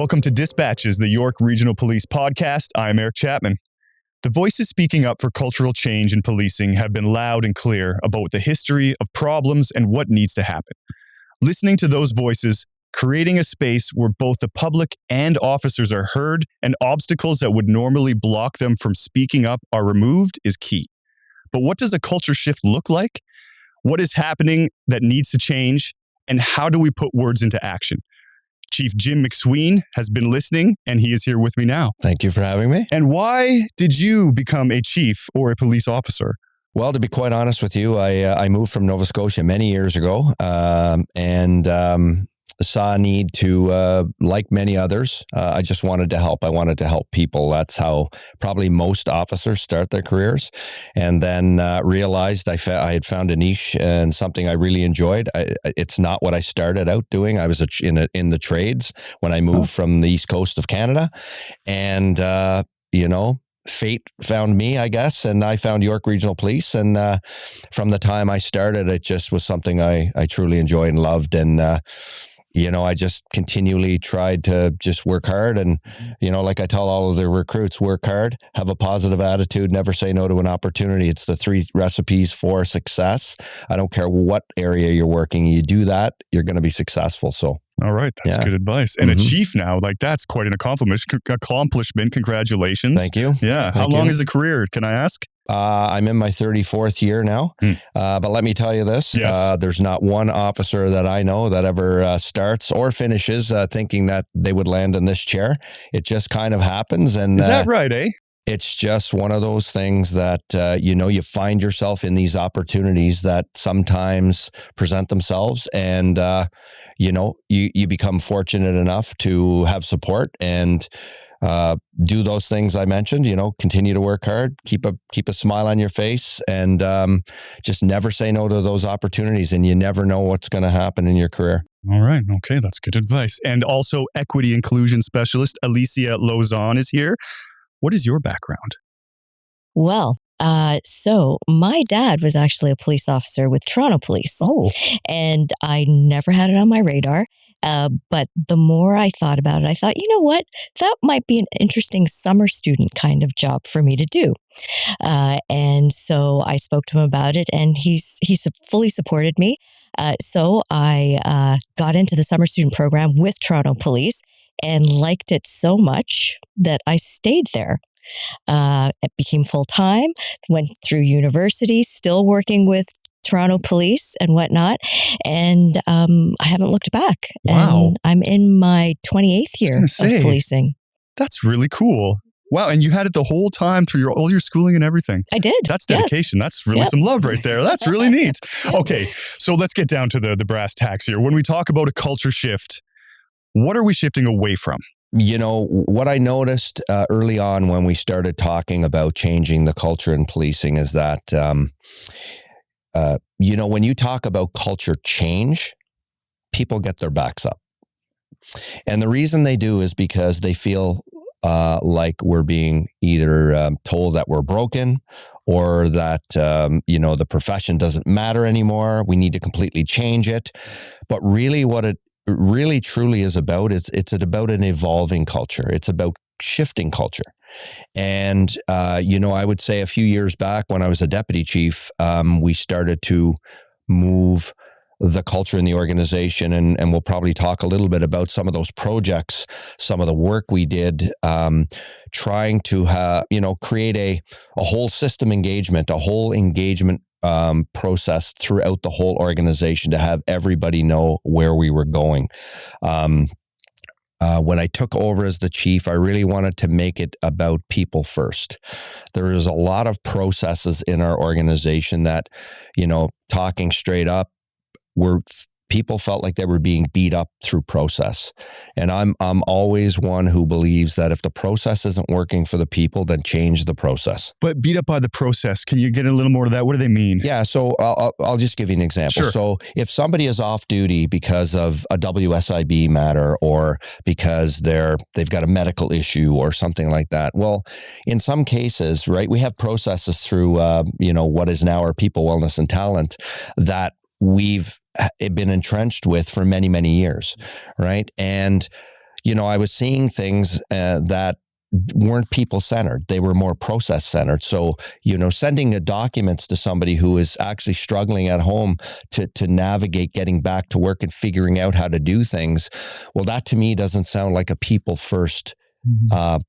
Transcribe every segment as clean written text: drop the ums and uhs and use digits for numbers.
Welcome to Dispatches, the York Regional Police podcast. I'm Eric Chapman. The voices speaking up for cultural change in policing have been loud and clear about the history of problems and what needs to happen. Listening to those voices, creating a space where both the public and officers are heard and obstacles that would normally block them from speaking up are removed is key. But what does a culture shift look like? What is happening that needs to change? And how do we put words into action? Chief Jim McSween has been listening, and he is here with me now. Thank you for having me. And why did you become a chief or a police officer? Well, to be quite honest with you, I moved from Nova Scotia many years ago and saw a need to, like many others, I just wanted to help. I wanted to help people. That's how probably most officers start their careers. And then realized I had found a niche and something I really enjoyed. It's not what I started out doing. I was in the trades when I moved from the East Coast of Canada. And, fate found me, I guess, and I found York Regional Police. And from the time I started, it just was something I truly enjoyed and loved. And, I just continually tried to just work hard. And, like I tell all of the recruits, work hard, have a positive attitude, never say no to an opportunity. It's the 3 recipes for success. I don't care what area you're working. You do that, you're going to be successful. So. All right. That's good advice. And a chief now, that's quite an accomplishment. Congratulations. Thank you. Yeah. How long is the career? Can I ask? I'm in my 34th year now. But let me tell you this. Yes. There's not one officer that I know that ever starts or finishes thinking that they would land in this chair. It just kind of happens. And is that right, eh? It's just one of those things that, you find yourself in these opportunities that sometimes present themselves and, you become fortunate enough to have support and do those things I mentioned, continue to work hard, keep a smile on your face and just never say no to those opportunities. And you never know what's going to happen in your career. All right. Okay. That's good advice. And also equity inclusion specialist Alicia Lozon is here. What is your background? Well, so my dad was actually a police officer with Toronto Police. Oh. And I never had it on my radar. But the more I thought about it, I thought, you know what? That might be an interesting summer student kind of job for me to do. And so I spoke to him about it and he fully supported me. So I got into the summer student program with Toronto Police and liked it so much that I stayed there. It became full-time, went through university, still working with Toronto Police and whatnot. And I haven't looked back. Wow. And I'm in my 28th year of policing. That's really cool. Wow. And you had it the whole time through all your schooling and everything. I did. That's dedication. Yes. That's really some love right there. That's really neat. Okay. So let's get down to the brass tacks here. When we talk about a culture shift, what are we shifting away from? What I noticed early on when we started talking about changing the culture in policing is that, when you talk about culture change, people get their backs up. And the reason they do is because they feel like we're being either told that we're broken or that, the profession doesn't matter anymore. We need to completely change it. But really what it really truly is about it's about an evolving culture. It's about shifting culture. And, I would say a few years back when I was a deputy chief, we started to move the culture in the organization. And we'll probably talk a little bit about some of those projects, some of the work we did, trying to, create a whole system engagement, a whole engagement process throughout the whole organization to have everybody know where we were going. When I took over as the chief, I really wanted to make it about people first. There is a lot of processes in our organization that, talking straight up, people felt like they were being beat up through process. And I'm always one who believes that if the process isn't working for the people, then change the process. But beat up by the process, can you get a little more to that? What do they mean? Yeah, so I'll just give you an example. Sure. So if somebody is off duty because of a WSIB matter or because they've got a medical issue or something like that, well, in some cases, right, we have processes through, what is now our people, wellness, and talent that we've been entrenched with for many, many years, right? And I was seeing things that weren't people centered. They were more process centered. So, sending documents to somebody who is actually struggling at home to navigate getting back to work and figuring out how to do things. Well, that to me doesn't sound like a people first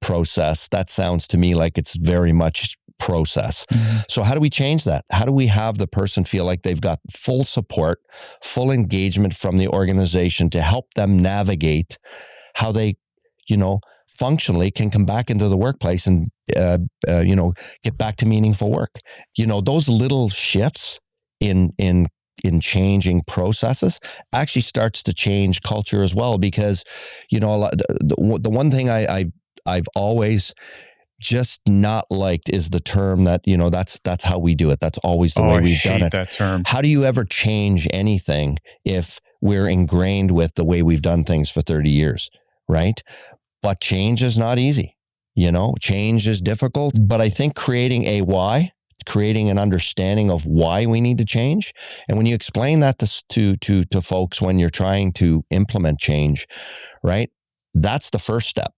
process. That sounds to me like it's very much process. So how do we change that? How do we have the person feel like they've got full support, full engagement from the organization to help them navigate how they, functionally can come back into the workplace and, get back to meaningful work. Those little shifts in changing processes actually starts to change culture as well, because, the one thing I've always just not liked is the term that, that's how we do it. That's always the way we've done it. That term. How do you ever change anything if we're ingrained with the way we've done things for 30 years, right? But change is not easy. Change is difficult, but I think creating a why, creating an understanding of why we need to change. And when you explain that to folks when you're trying to implement change, right? That's the first step.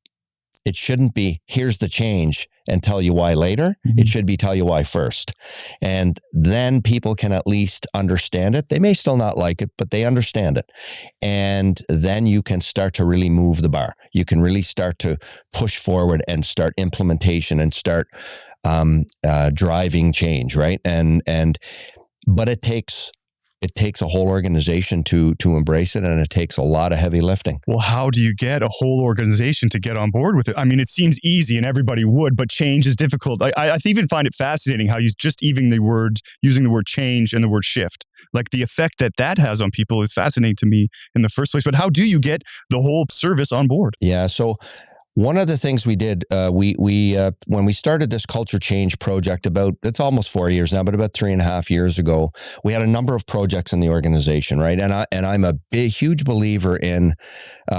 It shouldn't be, here's the change and tell you why later. It should be tell you why first. And then people can at least understand it. They may still not like it, but they understand it. And then you can start to really move the bar. You can really start to push forward and start implementation and start driving change, right? But it takes a whole organization to embrace it, and it takes a lot of heavy lifting. Well, how do you get a whole organization to get on board with it? I mean, it seems easy and everybody would, but change is difficult. I even find it fascinating how you just even using the word change and the word shift, like the effect that has on people is fascinating to me in the first place. But how do you get the whole service on board? Yeah, so one of the things we did, when we started this culture change project it's almost 4 years now, but about 3.5 years ago, we had a number of projects in the organization, right? And I'm a huge believer in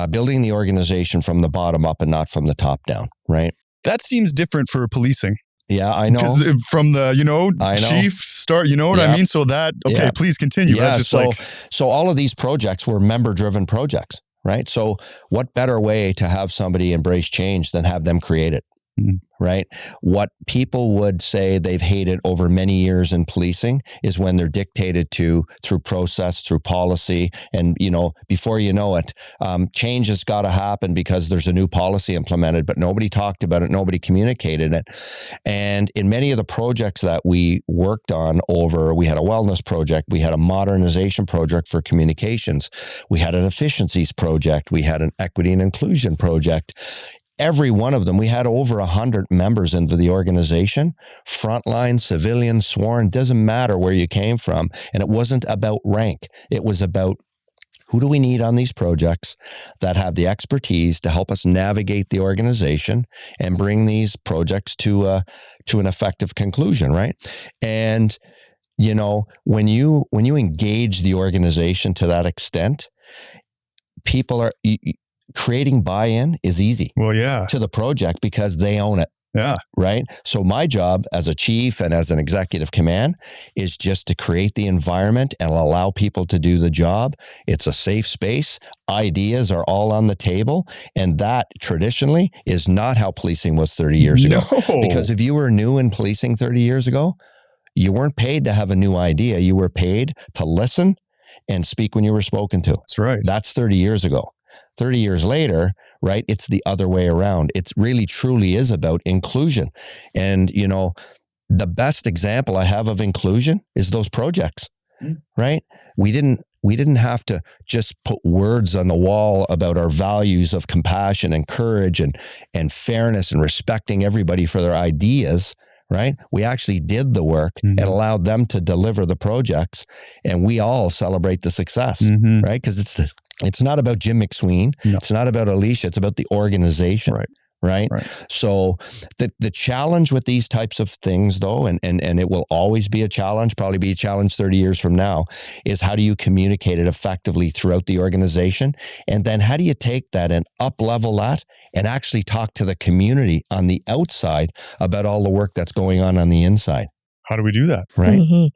building the organization from the bottom up and not from the top down, right? That seems different for policing. Yeah, I know. Because from the, chief start, what I mean? So please continue. Yeah, so all of these projects were member-driven projects. Right. So what better way to have somebody embrace change than have them create it? Right. What people would say they've hated over many years in policing is when they're dictated to through process, through policy. And, before you know it, change has got to happen because there's a new policy implemented, but nobody talked about it. Nobody communicated it. And in many of the projects that we worked on we had a wellness project, we had a modernization project for communications, we had an efficiencies project, we had an equity and inclusion project. Every one of them, we had over 100 members into the organization, frontline, civilian, sworn, doesn't matter where you came from. And it wasn't about rank. It was about who do we need on these projects that have the expertise to help us navigate the organization and bring these projects to an effective conclusion, right? And, when you engage the organization to that extent, people are... creating buy-in is easy to the project because they own it. Yeah. Right. So my job as a chief and as an executive command is just to create the environment and allow people to do the job. It's a safe space. Ideas are all on the table. And that traditionally is not how policing was 30 years ago. Because if you were new in policing 30 years ago, you weren't paid to have a new idea. You were paid to listen and speak when you were spoken to. That's right. That's 30 years ago. 30 years later, right, it's the other way around. It really truly is about inclusion. And, the best example I have of inclusion is those projects, right? We didn't have to just put words on the wall about our values of compassion and courage and fairness and respecting everybody for their ideas, right? We actually did the work and allowed them to deliver the projects, and we all celebrate the success, right? Because it's not about Jim McSween. No. It's not about Alicia. It's about the organization. Right. So the challenge with these types of things, though, and it will always be a challenge, probably be a challenge 30 years from now, is how do you communicate it effectively throughout the organization? And then how do you take that and up-level that and actually talk to the community on the outside about all the work that's going on the inside? How do we do that? Right.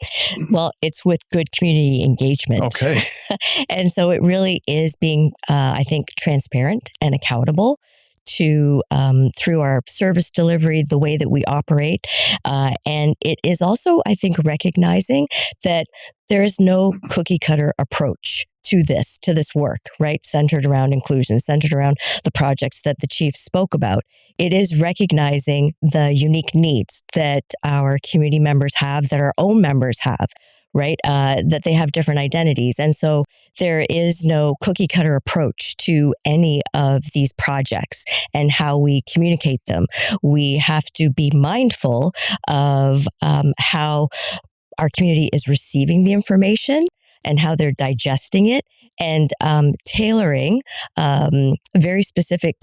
Well, it's with good community engagement. Okay. And so it really is being, I think, transparent and accountable to through our service delivery, the way that we operate. And it is also, I think, recognizing that there is no cookie cutter approach to this work, right? Centered around inclusion, centered around the projects that the chief spoke about. It is recognizing the unique needs that our community members have, that our own members have, right? That they have different identities. And so there is no cookie cutter approach to any of these projects and how we communicate them. We have to be mindful of how our community is receiving the information and how they're digesting it, and tailoring very specific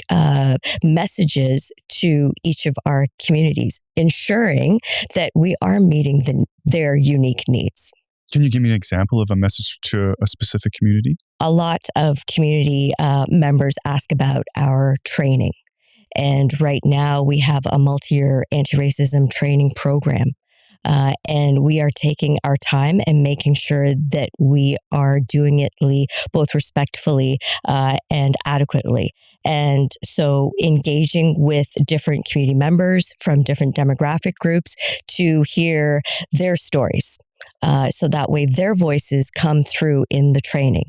messages to each of our communities, ensuring that we are meeting their unique needs. Can you give me an example of a message to a specific community? A lot of community members ask about our training. And right now we have a multi-year anti-racism training program. And we are taking our time and making sure that we are doing it both respectfully and adequately. And so engaging with different community members from different demographic groups to hear their stories. So that way their voices come through in the training.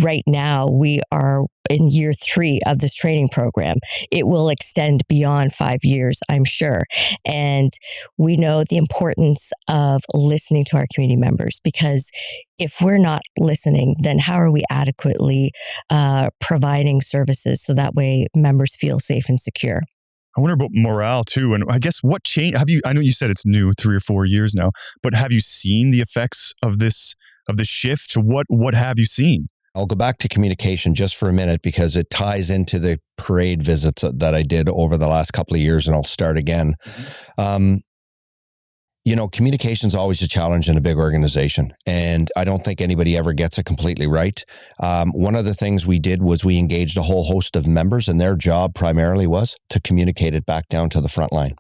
Right now, we are in year 3 of this training program. It will extend beyond 5 years, I'm sure. And we know the importance of listening to our community members, because if we're not listening, then how are we adequately providing services so that way members feel safe and secure? I wonder about morale too. And I guess what change I know you said it's new, 3 or 4 years now, but have you seen the effects of this shift? What have you seen? I'll go back to communication just for a minute because it ties into the parade visits that I did over the last couple of years, and I'll start again. Communication is always a challenge in a big organization, and I don't think anybody ever gets it completely right. One of the things we did was we engaged a whole host of members, and their job primarily was to communicate it back down to the front line,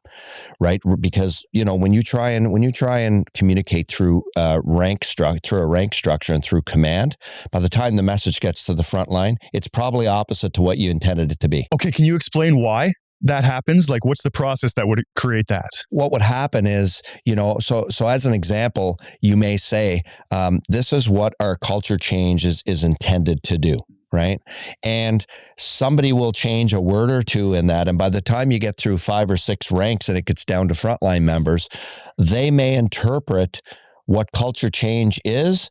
right? Because when you try and communicate through a rank structure and through command, by the time the message gets to the front line, it's probably opposite to what you intended it to be. Okay, can you explain why that happens? Like, what's the process that would create that? What would happen is, so as an example, you may say, this is what our culture change is intended to do, right? And somebody will change a word or two in that. And by the time you get through 5 or 6 ranks and it gets down to frontline members, they may interpret what culture change is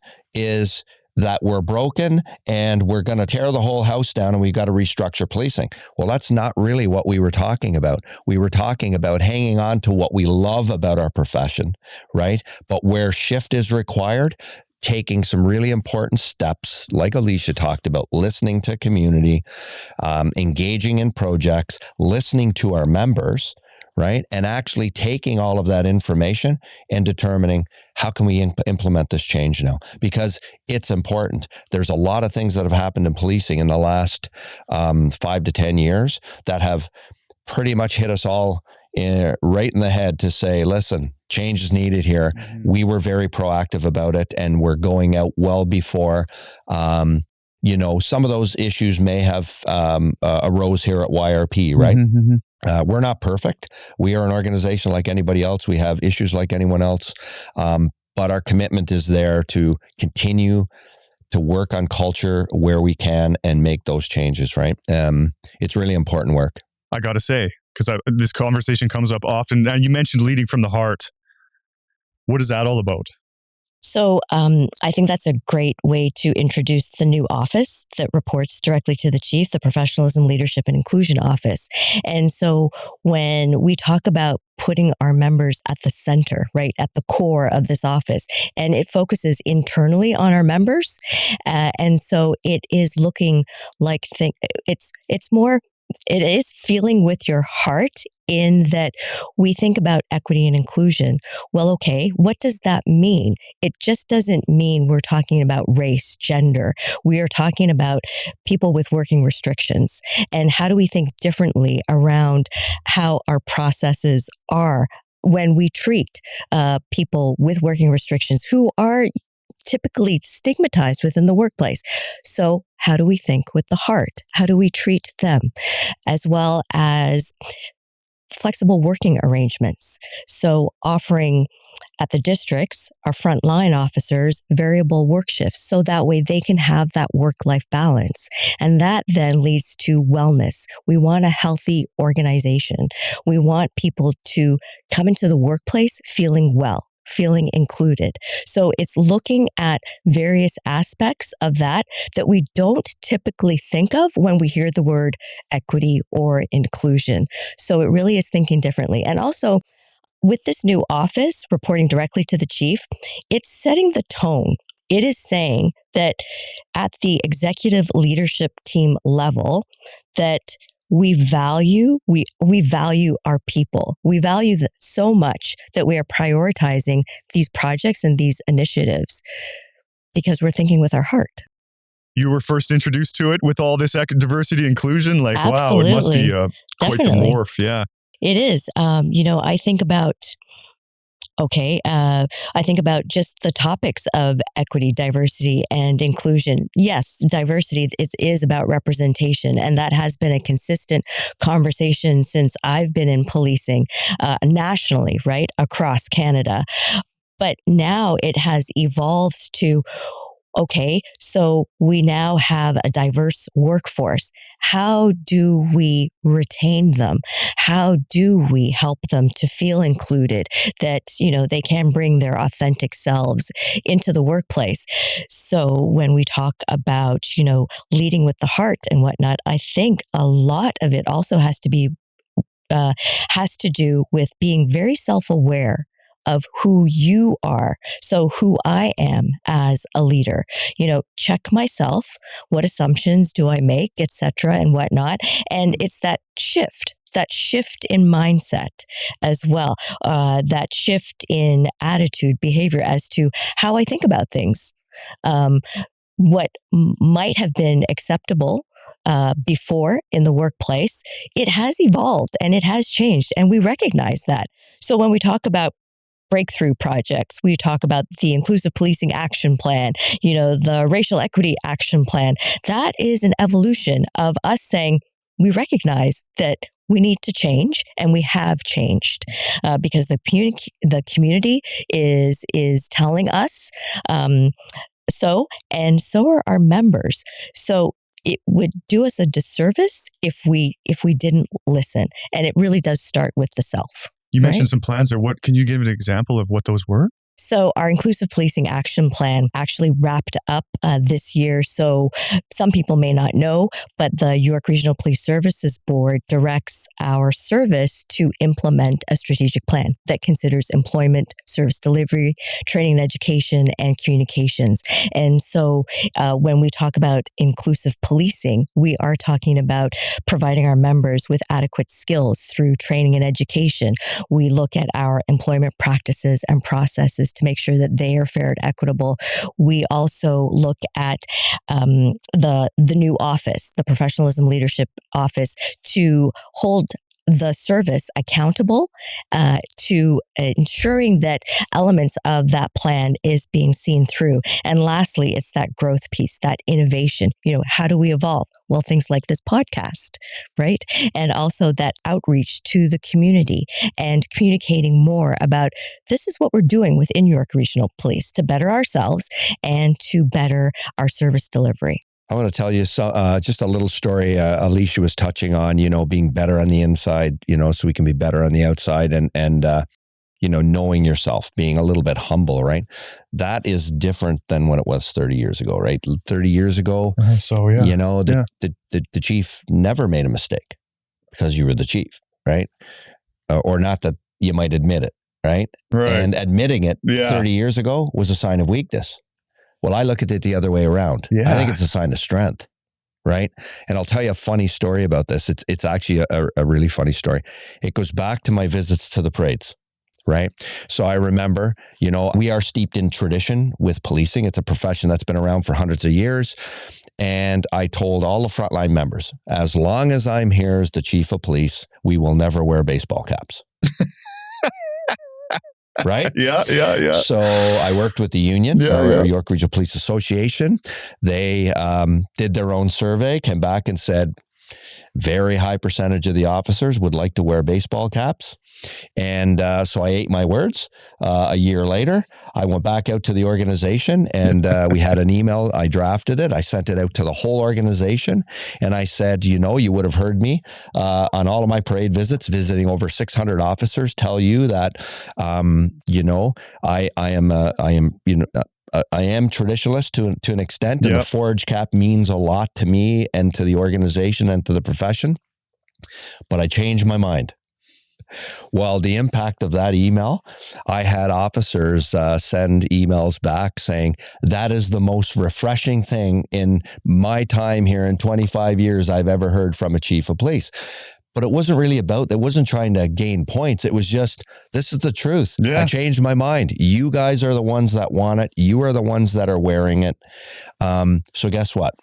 that we're broken and we're going to tear the whole house down and we've got to restructure policing. Well, that's not really what we were talking about. We were talking about hanging on to what we love about our profession, right? But where shift is required, taking some really important steps, like Alicia talked about, listening to community, engaging in projects, listening to our members, right? And actually taking all of that information and determining how can we implement this change now? Because it's important. There's a lot of things that have happened in policing in the last 5 to 10 years that have pretty much hit us all right in the head to say, listen, change is needed here. Mm-hmm. We were very proactive about it, and we're going out well before some of those issues may have arose here at YRP, right? Mm-hmm. We're not perfect. We are an organization like anybody else. We have issues like anyone else. But our commitment is there to continue to work on culture where we can and make those changes, right? It's really important work. I got to say, because this conversation comes up often, and you mentioned leading from the heart. What is that all about? So I think that's a great way to introduce the new office that reports directly to the chief, the Professionalism, Leadership, and Inclusion Office. And so when we talk about putting our members at the center, right, at the core of this office, and it focuses internally on our members. And so it is looking like it is feeling with your heart, in that we think about equity and inclusion. Well, okay, what does that mean? It just doesn't mean we're talking about race, gender. We are talking about people with working restrictions. And how do we think differently around how our processes are when we treat people with working restrictions who are typically stigmatized within the workplace. So how do we think with the heart? How do we treat them? As well as flexible working arrangements. So offering at the districts, our frontline officers, variable work shifts, so that way they can have that work-life balance. And that then leads to wellness. We want a healthy organization. We want people to come into the workplace feeling well, feeling included. So it's looking at various aspects of that we don't typically think of when we hear the word equity or inclusion. So it really is thinking differently. And also, with this new office reporting directly to the chief, it's setting the tone. It is saying that at the executive leadership team level, that we value our people. We value so much that we are prioritizing these projects and these initiatives because we're thinking with our heart. You were first introduced to it with all this diversity inclusion. Like, Absolutely. wow, it must be quite the Definitely. morph. Yeah. It is. I think about, I think about just the topics of equity, diversity, and inclusion. Yes, diversity is about representation, and that has been a consistent conversation since I've been in policing nationally, right, across Canada. But now it has evolved to, okay, so we now have a diverse workforce. How do we retain them? How do we help them to feel included, that, they can bring their authentic selves into the workplace? So when we talk about, leading with the heart and whatnot, I think a lot of it also has to do with being very self-aware of who you are. So who I am as a leader, check myself. What assumptions do I make, etc. and whatnot. And it's that shift in mindset as well, that shift in attitude, behavior as to how I think about things. What might have been acceptable before in the workplace, it has evolved and it has changed, and we recognize that. So when we talk about breakthrough projects, we talk about the Inclusive Policing Action Plan, the Racial Equity Action Plan. That is an evolution of us saying we recognize that we need to change, and we have changed because the community is telling us so, and so are our members. So it would do us a disservice if we didn't listen, and it really does start with the self. You mentioned some plans, or what? Can you give an example of what those were? So our Inclusive Policing Action Plan actually wrapped up this year. So some people may not know, but the York Regional Police Services Board directs our service to implement a strategic plan that considers employment, service delivery, training and education, and communications. And so when we talk about inclusive policing, we are talking about providing our members with adequate skills through training and education. We look at our employment practices and processes to make sure that they are fair and equitable. We also look at the new office, the Professionalism Leadership Office, to hold the service accountable to ensuring that elements of that plan is being seen through. And lastly, it's that growth piece, that innovation. How do we evolve? Well, things like this podcast, right? And also that outreach to the community and communicating more about this is what we're doing within York Regional Police to better ourselves and to better our service delivery. I want to tell you just a little story Alicia was touching on, being better on the inside, so we can be better on the outside, and knowing yourself, being a little bit humble, right? That is different than when it was 30 years ago, right? 30 years ago, the chief never made a mistake because you were the chief, right? Or not that you might admit it, right? And admitting it 30 years ago was a sign of weakness. Well, I look at it the other way around. I think it's a sign of strength, right? And I'll tell you a funny story about this. It's actually a really funny story. It goes back to my visits to the parades, right? So I remember, we are steeped in tradition with policing. It's a profession that's been around for hundreds of years. And I told all the frontline members, as long as I'm here as the chief of police, we will never wear baseball caps. right? Yeah. So I worked with the union, Yeah. York Regional Police Association. They did their own survey, came back and said, very high percentage of the officers would like to wear baseball caps. And so I ate my words. A year later, I went back out to the organization and we had an email. I drafted it. I sent it out to the whole organization. And I said, you would have heard me on all of my parade visits, visiting over 600 officers, tell you that, I am traditionalist to an extent, and the forage cap means a lot to me and to the organization and to the profession, but I changed my mind. Well, the impact of that email, I had officers send emails back saying, that is the most refreshing thing in my time here in 25 years I've ever heard from a chief of police. But it wasn't really it wasn't trying to gain points. It was just, this is the truth. Yeah. I changed my mind. You guys are the ones that want it. You are the ones that are wearing it. So guess what?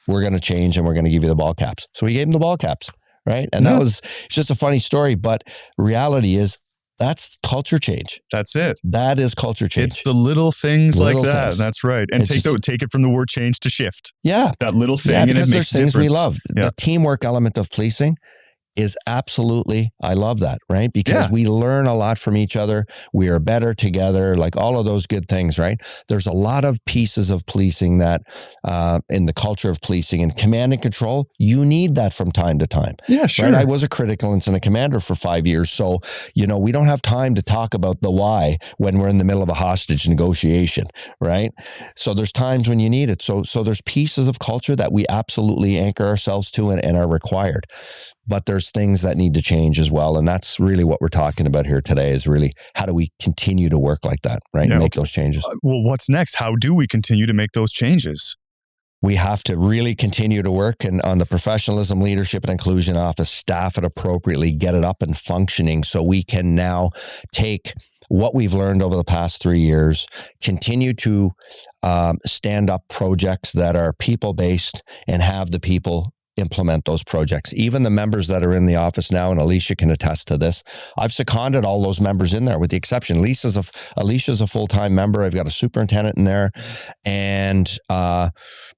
We're going to change and we're going to give you the ball caps. So we gave them the ball caps, right? And it's just a funny story, but reality is that's culture change. That's it. That is culture change. It's the little things like that. That's right. And take it from the word change to shift. Yeah. That little thing. Yeah, because and it makes there's things difference. we love. Yeah. The teamwork element of policing is absolutely, I love that, right? Because we learn a lot from each other. We are better together, like all of those good things, right? There's a lot of pieces of policing that in the culture of policing and command and control, you need that from time to time. Yeah, sure. Right? I was a critical incident commander for 5 years. So, we don't have time to talk about the why when we're in the middle of a hostage negotiation, right? So there's times when you need it. So there's pieces of culture that we absolutely anchor ourselves to and are required. But there's things that need to change as well. And that's really what we're talking about here today is really how do we continue to work like that, right? Yeah, and make those changes. Well, what's next? How do we continue to make those changes? We have to really continue to work on the professionalism, leadership, and inclusion office, staff it appropriately, get it up and functioning so we can now take what we've learned over the past 3 years, continue to stand up projects that are people-based and have the people implement those projects. Even the members that are in the office now, and Alicia can attest to this, I've seconded all those members in there with the exception. Alicia's a full-time member. I've got a superintendent in there, and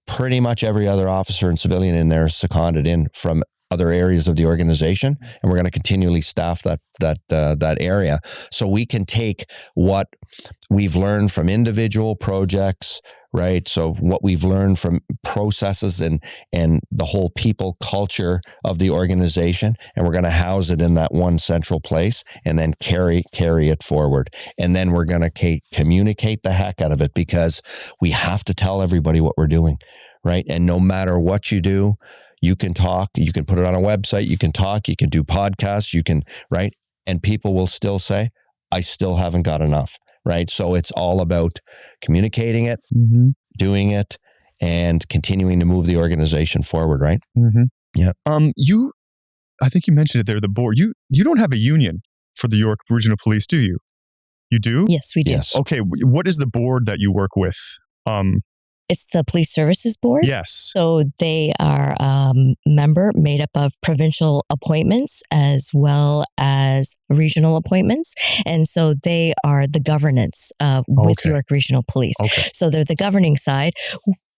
pretty much every other officer and civilian in there is seconded in from other areas of the organization, and we're going to continually staff that area so we can take what we've learned from individual projects, right? So what we've learned from processes and the whole people culture of the organization, and we're going to house it in that one central place and then carry it forward. And then we're going to communicate the heck out of it because we have to tell everybody what we're doing, right? And no matter what you do, you can talk, you can put it on a website, you can talk, you can do podcasts, right? And people will still say, I still haven't got enough, right? So it's all about communicating it, doing it, and continuing to move the organization forward, right? Mm-hmm. Yeah. I think you mentioned it there, the board. You don't have a union for the York Regional Police, do you? You do? Yes, we do. Yes. Okay. What is the board that you work with? It's the Police Services Board. Yes. So they are a member made up of provincial appointments as well as regional appointments. And so they are the governance with York Regional Police. Okay. So they're the governing side.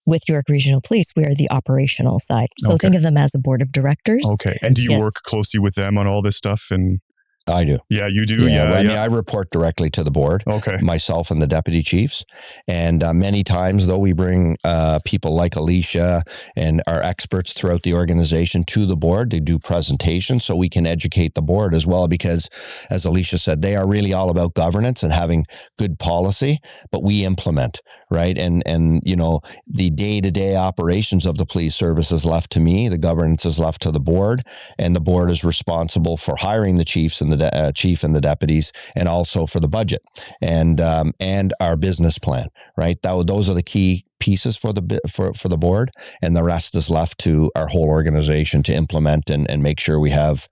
With York Regional Police, we are the operational side. So think of them as a board of directors. Okay. And do you work closely with them on all this stuff? And I do. Yeah, you do. Yeah. I mean, I report directly to the board. Okay. Myself and the deputy chiefs. And many times, though, we bring people like Alicia and our experts throughout the organization to the board to do presentations so we can educate the board as well. Because, as Alicia said, they are really all about governance and having good policy, but we implement, right? And the day-to-day operations of the police service is left to me. The governance is left to the board, and the board is responsible for hiring the chiefs and the chief and the deputies, and also for the budget and our business plan, right? Those are the key pieces for the board, and the rest is left to our whole organization to implement and make sure we have,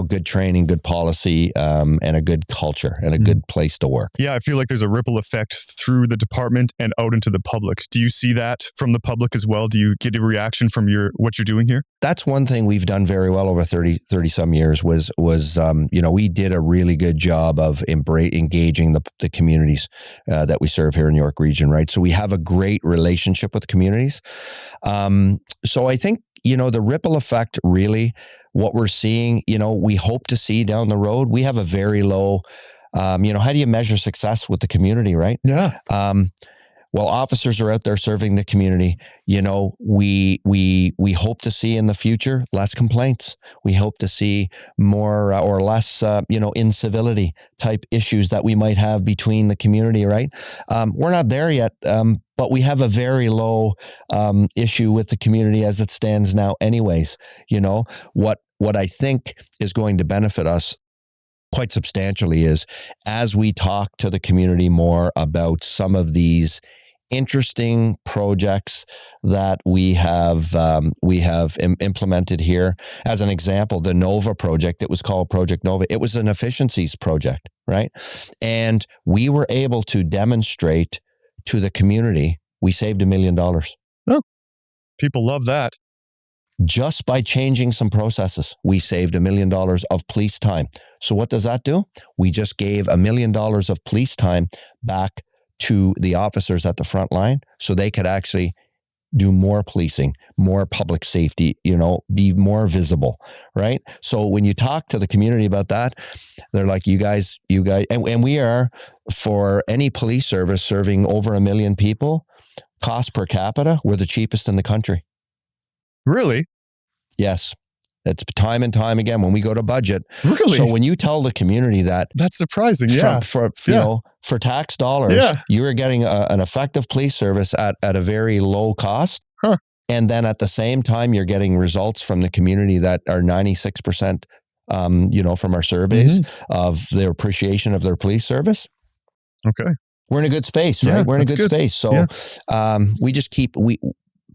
good training, good policy, and a good culture and a good place to work. Yeah, I feel like there's a ripple effect through the department and out into the public. Do you see that from the public as well? Do you get a reaction from what you're doing here? That's one thing we've done very well over 30 some years was we did a really good job of engaging the communities that we serve here in York Region, right? So we have a great relationship with communities. So I think, the ripple effect, really what we're seeing, we hope to see down the road. We have a very low, how do you measure success with the community, right? Yeah. Well, officers are out there serving the community. We hope to see in the future less complaints. We hope to see more or less, incivility type issues that we might have between the community. Right? We're not there yet, but we have a very low issue with the community as it stands now. Anyways, what I think is going to benefit us quite substantially is as we talk to the community more about some of these interesting projects that we have implemented here. As an example, the Nova project, it was called Project Nova. It was an efficiencies project, right? And we were able to demonstrate to the community we saved $1 million. Oh, people love that. Just by changing some processes, we saved $1 million of police time. So what does that do? We just gave $1 million of police time back to the officers at the front line so they could actually do more policing, more public safety, be more visible, right? So when you talk to the community about that, they're like, you guys, and we are, for any police service serving over 1 million people, cost per capita, we're the cheapest in the country. Really? Yes. It's time and time again when we go to budget. Really? So when you tell the community that, that's surprising. Yeah. For tax dollars, Yeah. you are getting an effective police service at a very low cost. Huh. And then at the same time, you're getting results from the community that are 96%, from our surveys of their appreciation of their police service. Okay. We're in a good space, right? Yeah, We're in a that's good good. space. So we just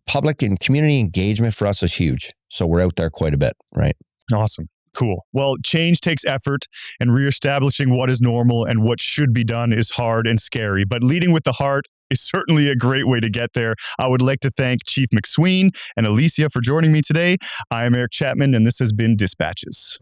public and community engagement for us is huge. So we're out there quite a bit, right? Awesome. Cool. Well, change takes effort, and reestablishing what is normal and what should be done is hard and scary. But leading with the heart is certainly a great way to get there. I would like to thank Chief McSween and Alicia for joining me today. I am Eric Chapman, and this has been Dispatches.